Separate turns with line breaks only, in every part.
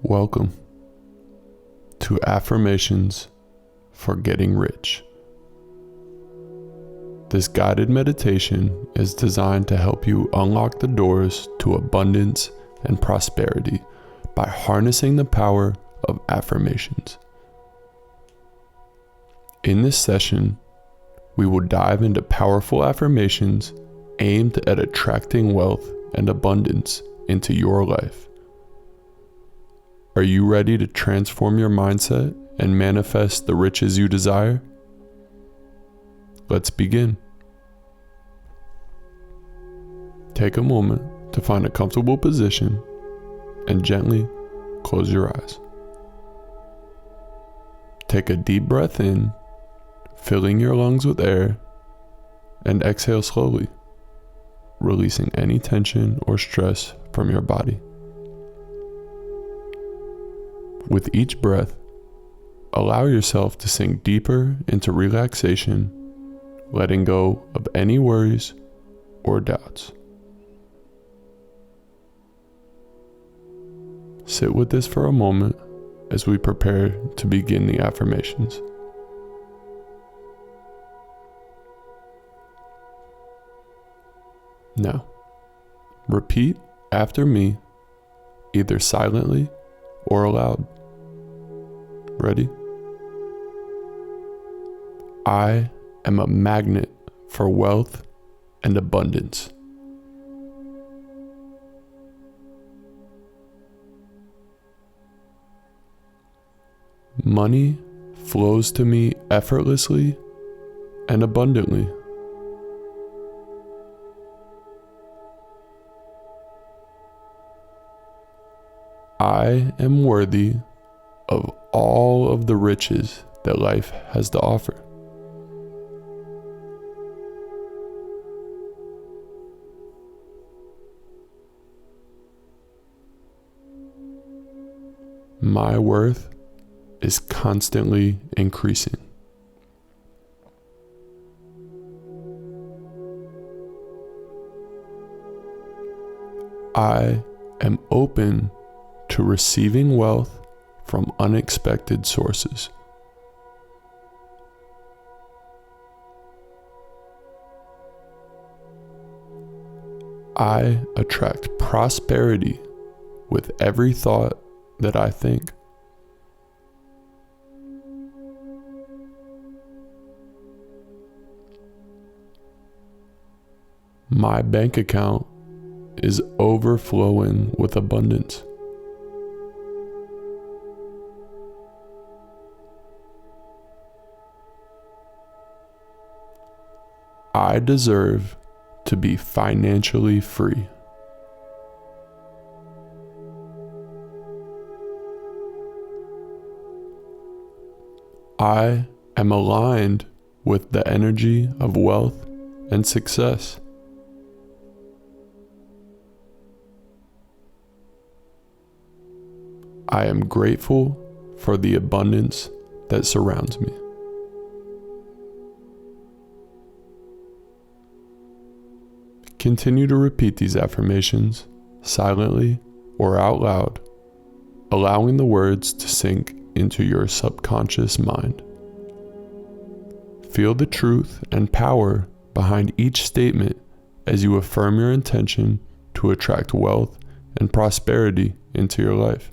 Welcome to Affirmations for Getting Rich. This guided meditation is designed to help you unlock the doors to abundance and prosperity by harnessing the power of affirmations. In this session, we will dive into powerful affirmations aimed at attracting wealth and abundance into your life. Are you ready to transform your mindset and manifest the riches you desire? Let's begin. Take a moment to find a comfortable position and gently close your eyes. Take a deep breath in, filling your lungs with air, and exhale slowly, releasing any tension or stress from your body. With each breath, allow yourself to sink deeper into relaxation, letting go of any worries or doubts. Sit with this for a moment as we prepare to begin the affirmations. Now, repeat after me, either silently or aloud. Ready? I am a magnet for wealth and abundance. Money flows to me effortlessly and abundantly. I am worthy of all of the riches that life has to offer. My worth is constantly increasing. I am open to receiving wealth from unexpected sources. I attract prosperity with every thought that I think. My bank account is overflowing with abundance. I deserve to be financially free. I am aligned with the energy of wealth and success. I am grateful for the abundance that surrounds me. Continue to repeat these affirmations silently or out loud, allowing the words to sink into your subconscious mind. Feel the truth and power behind each statement as you affirm your intention to attract wealth and prosperity into your life.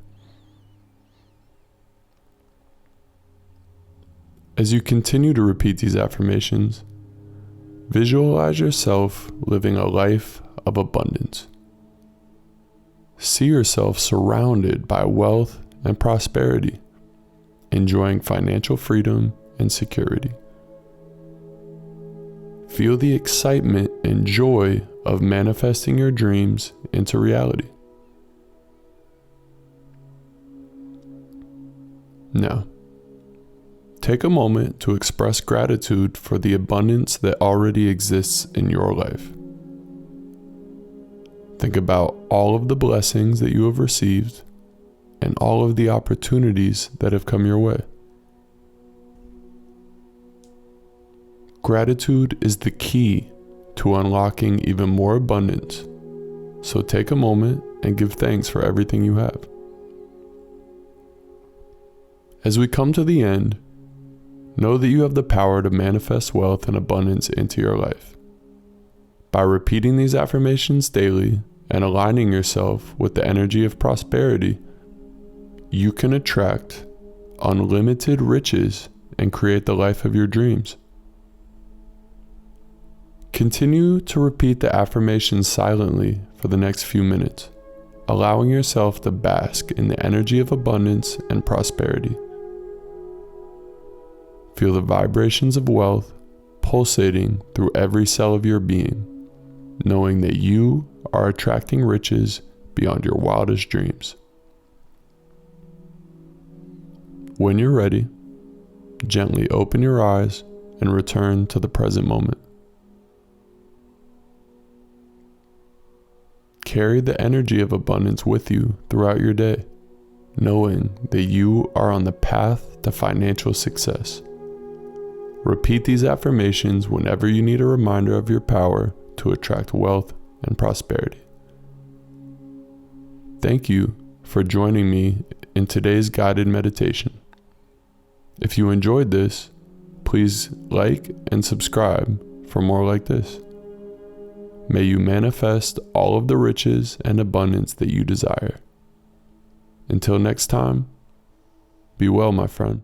As you continue to repeat these affirmations, visualize yourself living a life of abundance. See yourself surrounded by wealth and prosperity, enjoying financial freedom and security. Feel the excitement and joy of manifesting your dreams into reality. Now, take a moment to express gratitude for the abundance that already exists in your life. Think about all of the blessings that you have received and all of the opportunities that have come your way. Gratitude is the key to unlocking even more abundance, so take a moment and give thanks for everything you have. As we come to the end, know that you have the power to manifest wealth and abundance into your life. By repeating these affirmations daily and aligning yourself with the energy of prosperity, you can attract unlimited riches and create the life of your dreams. Continue to repeat the affirmations silently for the next few minutes, allowing yourself to bask in the energy of abundance and prosperity. Feel the vibrations of wealth pulsating through every cell of your being, knowing that you are attracting riches beyond your wildest dreams. When you're ready, gently open your eyes and return to the present moment. Carry the energy of abundance with you throughout your day, knowing that you are on the path to financial success. Repeat these affirmations whenever you need a reminder of your power to attract wealth and prosperity. Thank you for joining me in today's guided meditation. If you enjoyed this, please like and subscribe for more like this. May you manifest all of the riches and abundance that you desire. Until next time, be well, my friend.